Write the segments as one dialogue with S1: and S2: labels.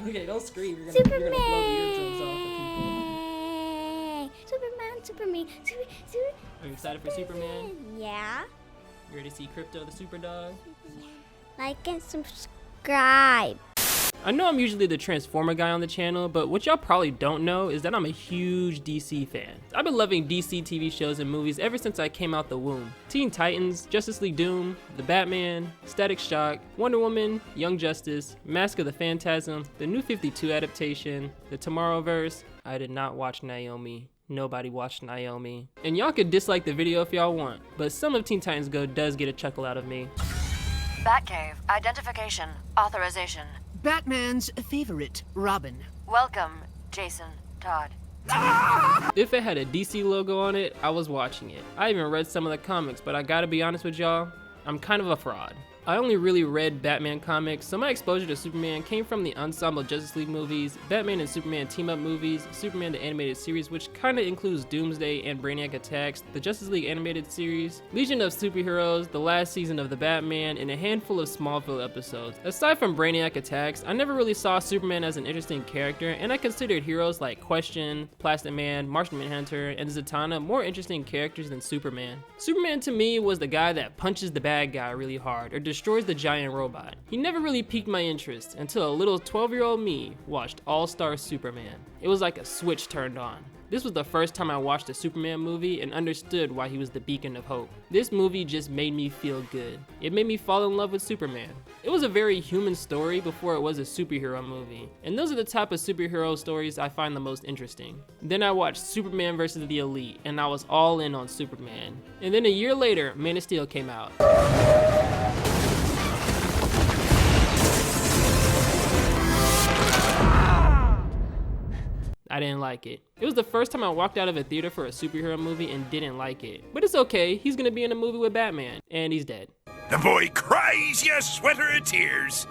S1: Okay, don't scream. You're gonna blow the eardrums off of people.
S2: Superman.
S1: Are you excited for Superman?
S2: Yeah.
S1: You ready to see Crypto the Super Dog?
S2: Like and subscribe.
S1: I know I'm usually the Transformer guy on the channel, but what y'all probably don't know is that I'm a huge DC fan. I've been loving DC TV shows and movies ever since I came out the womb. Teen Titans, Justice League Doom, The Batman, Static Shock, Wonder Woman, Young Justice, Mask of the Phantasm, the New 52 adaptation, the Tomorrowverse. I did not watch Naomi. Nobody watched Naomi. And y'all could dislike the video if y'all want, but some of Teen Titans Go does get a chuckle out of me.
S3: Batcave, identification, authorization.
S4: Batman's favorite, Robin.
S3: Welcome, Jason Todd.
S1: If it had a DC logo on it, I was watching it. I even read some of the comics, but I gotta be honest with y'all, I'm kind of a fraud. I only really read Batman comics, so my exposure to Superman came from the Ensemble Justice League movies, Batman and Superman team-up movies, Superman the Animated Series, which kinda includes Doomsday and Brainiac Attacks, the Justice League Animated Series, Legion of Superheroes, the last season of The Batman, and a handful of Smallville episodes. Aside from Brainiac Attacks, I never really saw Superman as an interesting character, and I considered heroes like Question, Plastic Man, Martian Manhunter, and Zatanna more interesting characters than Superman. Superman to me was the guy that punches the bad guy really hard, or destroys the giant robot. He never really piqued my interest until a little 12-year-old me watched All-Star Superman. It was like a switch turned on. This was the first time I watched a Superman movie and understood why he was the beacon of hope. This movie just made me feel good. It made me fall in love with Superman. It was a very human story before it was a superhero movie, and those are the type of superhero stories I find the most interesting. Then I watched Superman vs. the Elite, and I was all in on Superman. And then a year later, Man of Steel came out. I didn't like it. It was the first time I walked out of a theater for a superhero movie and didn't like it. But it's okay, he's gonna be in a movie with Batman, and he's dead.
S5: The boy cries, you sweater of tears,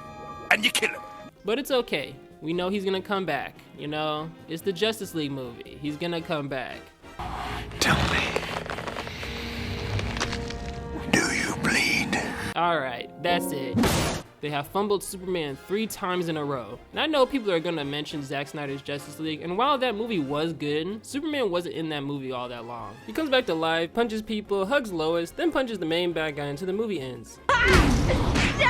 S5: and you kill him.
S1: But it's okay, we know he's gonna come back, you know? It's the Justice League movie, he's gonna come back.
S5: Tell me, do you bleed?
S1: Alright, that's it. They have fumbled Superman 3 times in a row. And I know people are gonna mention Zack Snyder's Justice League, and while that movie was good, Superman wasn't in that movie all that long. He comes back to life, punches people, hugs Lois, then punches the main bad guy until the movie ends.
S2: He's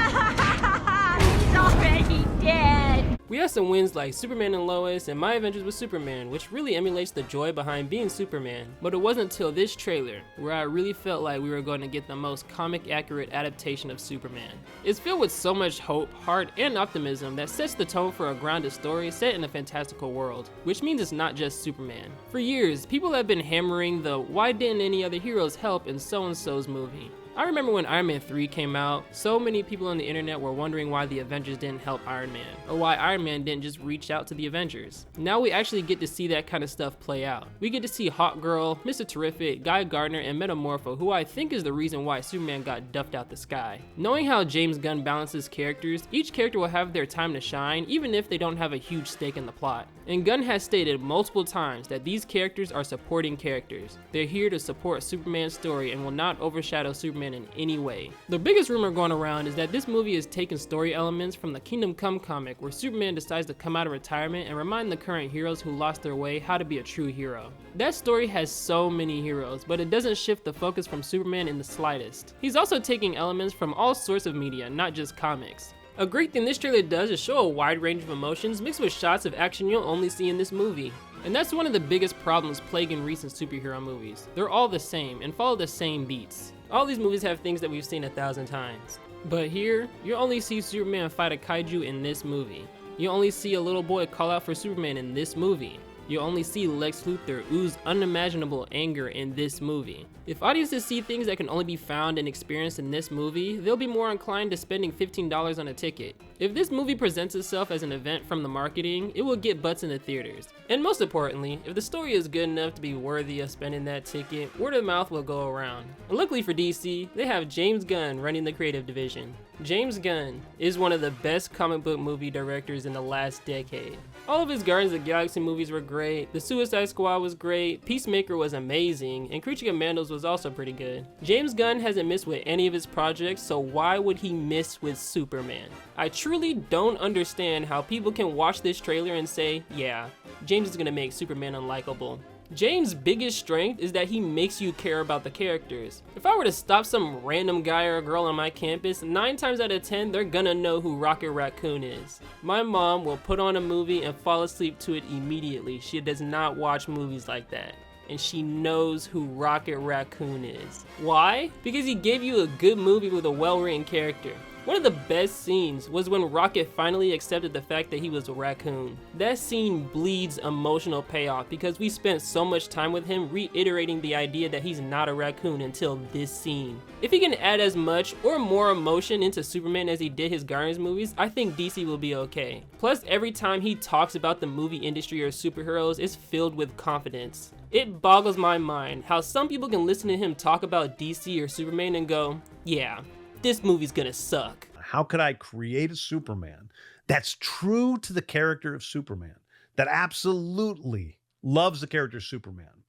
S2: already dead.
S1: We had some wins like Superman and Lois and My Adventures with Superman, which really emulates the joy behind being Superman. But it wasn't until this trailer where I really felt like we were going to get the most comic accurate adaptation of Superman. It's filled with so much hope, heart, and optimism that sets the tone for a grounded story set in a fantastical world, which means it's not just Superman. For years, people have been hammering the "why didn't any other heroes help in so-and-so's movie?" I remember when Iron Man 3 came out, so many people on the internet were wondering why the Avengers didn't help Iron Man, or why Iron Man didn't just reach out to the Avengers. Now we actually get to see that kind of stuff play out. We get to see Hawkgirl, Mr. Terrific, Guy Gardner, and Metamorpho, who I think is the reason why Superman got duffed out the sky. Knowing how James Gunn balances characters, each character will have their time to shine, even if they don't have a huge stake in the plot. And Gunn has stated multiple times that these characters are supporting characters. They're here to support Superman's story and will not overshadow Superman in any way. The biggest rumor going around is that this movie is taking story elements from the Kingdom Come comic, where Superman decides to come out of retirement and remind the current heroes who lost their way how to be a true hero. That story has so many heroes, but it doesn't shift the focus from Superman in the slightest. He's also taking elements from all sorts of media, not just comics. A great thing this trailer does is show a wide range of emotions mixed with shots of action you'll only see in this movie. And that's one of the biggest problems plaguing recent superhero movies. They're all the same and follow the same beats. All these movies have things that we've seen 1,000 times. But here, you only see Superman fight a kaiju in this movie. You only see a little boy call out for Superman in this movie. You only see Lex Luthor ooze unimaginable anger in this movie. If audiences see things that can only be found and experienced in this movie, they'll be more inclined to spending $15 on a ticket. If this movie presents itself as an event from the marketing, it will get butts in the theaters. And most importantly, if the story is good enough to be worthy of spending that ticket, word of mouth will go around. And luckily for DC, they have James Gunn running the creative division. James Gunn is one of the best comic book movie directors in the last decade. All of his Guardians of the Galaxy movies were great, The Suicide Squad was great, Peacemaker was amazing, and Creature Commandos was also pretty good. James Gunn hasn't missed with any of his projects, so why would he miss with Superman? I truly truly don't understand how people can watch this trailer and say, yeah, James is gonna make Superman unlikable. James' biggest strength is that he makes you care about the characters. If I were to stop some random guy or girl on my campus, 9 times out of 10, they're gonna know who Rocket Raccoon is. My mom will put on a movie and fall asleep to it immediately. She does not watch movies like that. And she knows who Rocket Raccoon is. Why? Because he gave you a good movie with a well-written character. One of the best scenes was when Rocket finally accepted the fact that he was a raccoon. That scene bleeds emotional payoff because we spent so much time with him reiterating the idea that he's not a raccoon until this scene. If he can add as much or more emotion into Superman as he did his Guardians movies, I think DC will be okay. Plus, every time he talks about the movie industry or superheroes, it's filled with confidence. It boggles my mind how some people can listen to him talk about DC or Superman and go, yeah, this movie's gonna suck.
S6: How could I create a Superman that's true to the character of Superman, that absolutely loves the character Superman,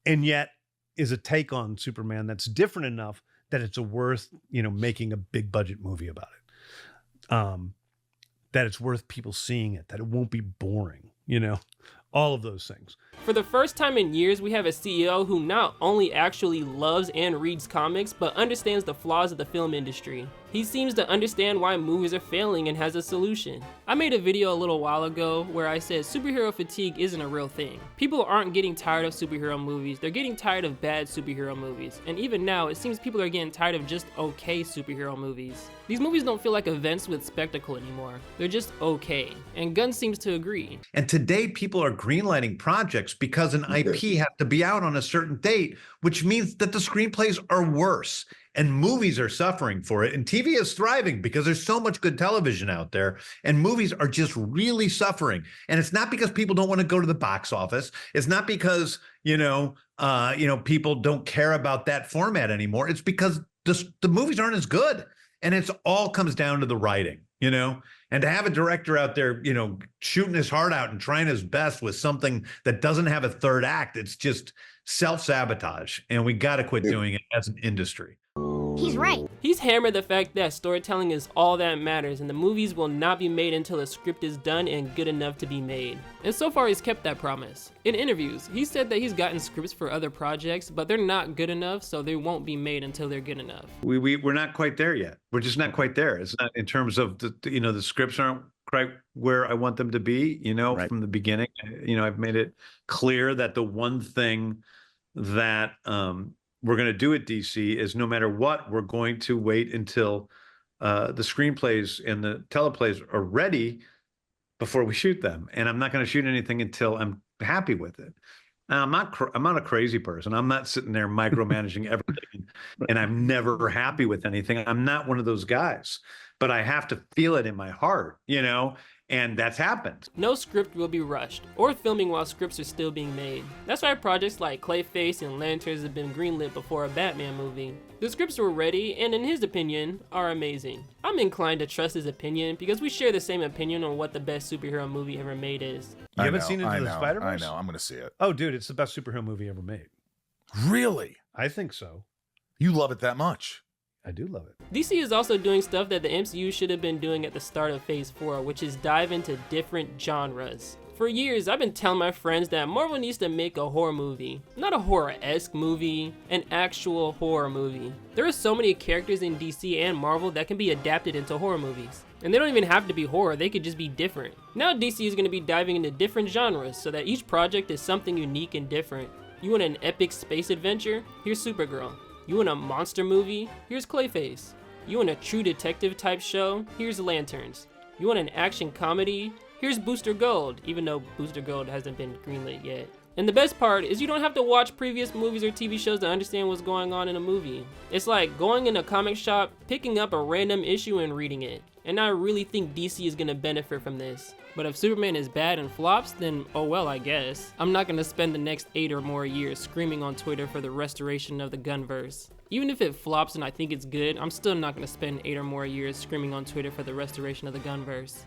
S6: and yet is a take on Superman that's different enough that it's worth, making a big budget movie about it. That it's worth people seeing it, that it won't be boring, all of those things.
S1: For the first time in years, we have a CEO who not only actually loves and reads comics, but understands the flaws of the film industry. He seems to understand why movies are failing and has a solution. I made a video a little while ago where I said superhero fatigue isn't a real thing. People aren't getting tired of superhero movies, they're getting tired of bad superhero movies. And even now, it seems people are getting tired of just okay superhero movies. These movies don't feel like events with spectacle anymore. They're just okay. And Gunn seems to agree.
S7: And today, people are greenlighting projects because an IP has to be out on a certain date, which means that the screenplays are worse. And movies are suffering for it. And TV is thriving because there's so much good television out there. And movies are just really suffering. And it's not because people don't want to go to the box office. It's not because, people don't care about that format anymore. It's because the movies aren't as good. And it's all comes down to the writing, and to have a director out there, shooting his heart out and trying his best with something that doesn't have a third act. It's just self-sabotage. And we got to quit doing it as an industry.
S2: He's right.
S1: He's hammered the fact that storytelling is all that matters and the movies will not be made until a script is done and good enough to be made. And so far he's kept that promise. In interviews, he said that he's gotten scripts for other projects, but they're not good enough, so they won't be made until they're good enough.
S7: We're not quite there yet. We're just not quite there. It's not in terms of the scripts aren't quite where I want them to be, right. From the beginning. I've made it clear that the one thing that we're going to do at DC is no matter what, we're going to wait until the screenplays and the teleplays are ready before we shoot them. And I'm not going to shoot anything until I'm happy with it. Now, I'm not a crazy person. I'm not sitting there micromanaging everything and I'm never happy with anything. I'm not one of those guys, but I have to feel it in my heart, and that's happened.
S1: No script will be rushed, or filming while scripts are still being made. That's why projects like Clayface and Lanterns have been greenlit before a Batman movie. The scripts were ready, and in his opinion, are amazing. I'm inclined to trust his opinion, because we share the same opinion on what the best superhero movie ever made is.
S6: You haven't seen Into the Spider-Verse?
S8: I know, I'm gonna see it.
S6: Oh, dude, it's the best superhero movie ever made.
S8: Really?
S6: I think so.
S8: You love it that much?
S6: I do love it.
S1: DC is also doing stuff that the MCU should have been doing at the start of Phase 4, which is dive into different genres. For years, I've been telling my friends that Marvel needs to make a horror movie. Not a horror-esque movie, an actual horror movie. There are so many characters in DC and Marvel that can be adapted into horror movies. And they don't even have to be horror, they could just be different. Now DC is going to be diving into different genres so that each project is something unique and different. You want an epic space adventure? Here's Supergirl. You want a monster movie? Here's Clayface. You want a true detective type show? Here's Lanterns. You want an action comedy? Here's Booster Gold, even though Booster Gold hasn't been greenlit yet. And the best part is you don't have to watch previous movies or TV shows to understand what's going on in a movie. It's like going in a comic shop, picking up a random issue and reading it. And I really think DC is gonna benefit from this. But if Superman is bad and flops, then oh well, I guess. I'm not gonna spend the next 8 or more years screaming on Twitter for the restoration of the Gunverse. Even if it flops and I think it's good, I'm still not gonna spend 8 or more years screaming on Twitter for the restoration of the Gunverse.